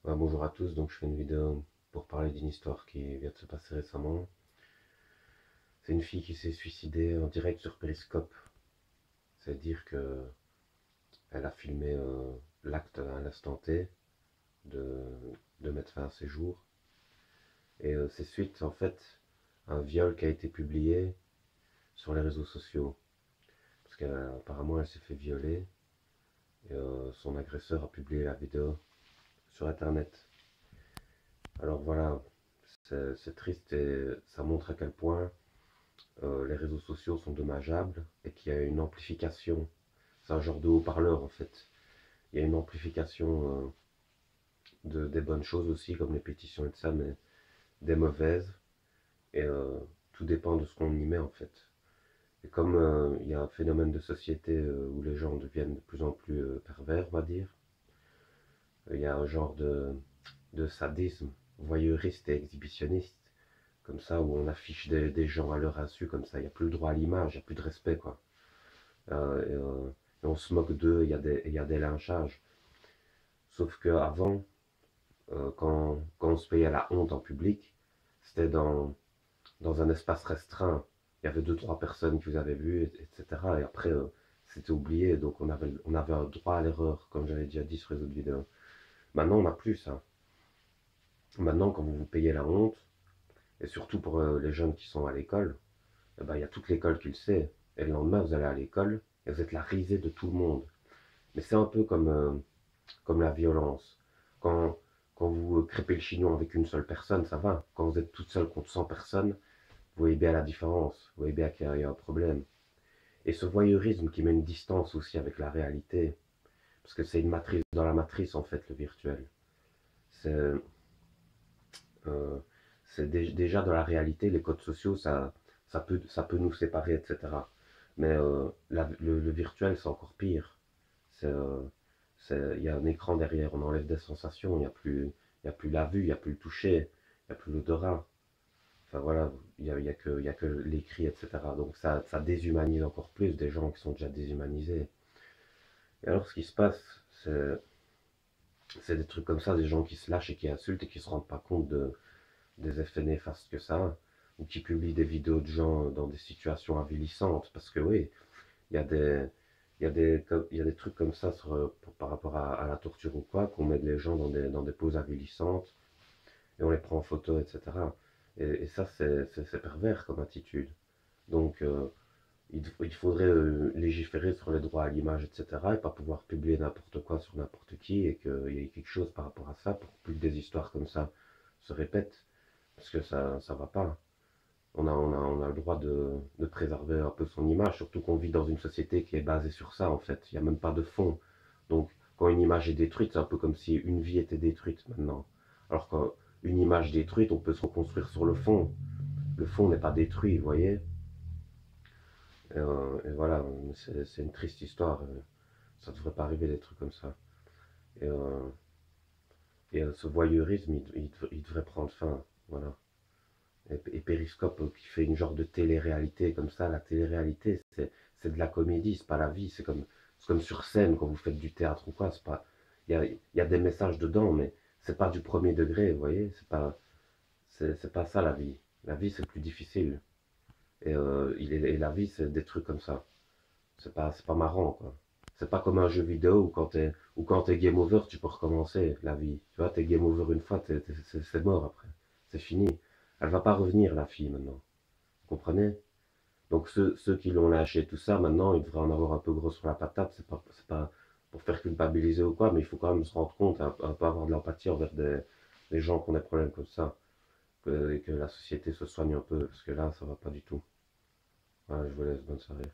Ouais, bonjour à tous, donc je fais une vidéo pour parler d'une histoire qui vient de se passer récemment. C'est une fille qui s'est suicidée en direct sur Periscope. C'est-à-dire que elle a filmé l'acte à l'instant T de, de mettre fin à ses jours. Et c'est suite en fait à un viol qui a été publié sur les réseaux sociaux. Parce qu'apparemment elle s'est fait violer et son agresseur a publié la vidéo sur internet. Alors voilà, c'est triste et ça montre à quel point les réseaux sociaux sont dommageables et qu'il y a une amplification. C'est un genre de haut-parleur en fait. Il y a une amplification des bonnes choses aussi, comme les pétitions et tout ça, mais des mauvaises. Et tout dépend de ce qu'on y met en fait. Et comme il y a un phénomène de société où les gens deviennent de plus en plus pervers, on va dire, il y a un genre de sadisme voyeuriste et exhibitionniste, comme ça, où on affiche des gens à leur insu, comme ça, il n'y a plus le droit à l'image, il n'y a plus de respect, quoi. Et on se moque d'eux, il y a des lynchages. Sauf qu'avant, quand on se payait la honte en public, c'était dans un espace restreint. Il y avait deux, trois personnes qui vous avaient vu, etc. Et après, c'était oublié, donc on avait un droit à l'erreur, comme j'avais déjà dit sur les autres vidéos. Maintenant, on n'a plus ça. Maintenant, quand vous vous payez la honte, et surtout pour les jeunes qui sont à l'école, eh ben, il y a toute l'école qui le sait. Et le lendemain, vous allez à l'école, et vous êtes la risée de tout le monde. Mais c'est un peu comme la violence. Quand, quand vous crêpez le chignon avec une seule personne, ça va. Quand vous êtes toute seule contre 100 personnes, vous voyez bien la différence. Vous voyez bien qu'il y a un problème. Et ce voyeurisme qui met une distance aussi avec la réalité, parce que c'est une matrice dans la matrice en fait, le virtuel. C'est euh, déjà dans la réalité, les codes sociaux, ça peut nous séparer, etc. Mais le virtuel, c'est encore pire. C'est, il y a un écran derrière, on enlève des sensations, il y a plus la vue, il n'y a plus le toucher, il n'y a plus l'odorat. Enfin voilà, il y a que l'écrit, etc. Donc ça déshumanise encore plus des gens qui sont déjà déshumanisés. Et alors ce qui se passe, c'est des trucs comme ça, des gens qui se lâchent et qui insultent et qui se rendent pas compte des effets néfastes que ça a, ou qui publient des vidéos de gens dans des situations avilissantes, parce que oui, il y a des, il y a des trucs comme ça par rapport à la torture ou quoi, qu'on met les gens dans des poses avilissantes et on les prend en photo, etc. Et ça, c'est pervers comme attitude. Donc, il faudrait légiférer sur les droits à l'image, etc. et pas pouvoir publier n'importe quoi sur n'importe qui et qu'il y ait quelque chose par rapport à ça pour plus que des histoires comme ça se répètent. Parce que ça va pas. On a le droit de préserver un peu son image, surtout qu'on vit dans une société qui est basée sur ça, en fait. Il n'y a même pas de fond. Donc, quand une image est détruite, c'est un peu comme si une vie était détruite maintenant. Alors qu'une image détruite, on peut se reconstruire sur le fond. Le fond n'est pas détruit, vous voyez. Et voilà, c'est une triste histoire. Ça ne devrait pas arriver des trucs comme ça. Et, ce voyeurisme, il devrait prendre fin. Voilà. Et Periscope qui fait une genre de télé-réalité comme ça. La télé-réalité, c'est de la comédie, c'est pas la vie. C'est comme sur scène quand vous faites du théâtre ou quoi. C'est pas, il y a des messages dedans, mais c'est pas du premier degré, vous voyez. C'est pas ça la vie. La vie, c'est plus difficile. Et la vie, c'est des trucs comme ça. C'est pas marrant, quoi. C'est pas comme un jeu vidéo où quand t'es game over, tu peux recommencer la vie. Tu vois, t'es game over une fois, c'est mort après. C'est fini. Elle va pas revenir, la fille, maintenant. Vous comprenez? Donc ceux qui l'ont lâché, tout ça, maintenant, ils devraient en avoir un peu gros sur la patate. C'est pas pour faire culpabiliser ou quoi, mais il faut quand même se rendre compte, un peu avoir de l'empathie envers des gens qui ont des problèmes comme ça. Et que la société se soigne un peu, parce que là, ça va pas du tout. Voilà, je vous laisse, bonne soirée.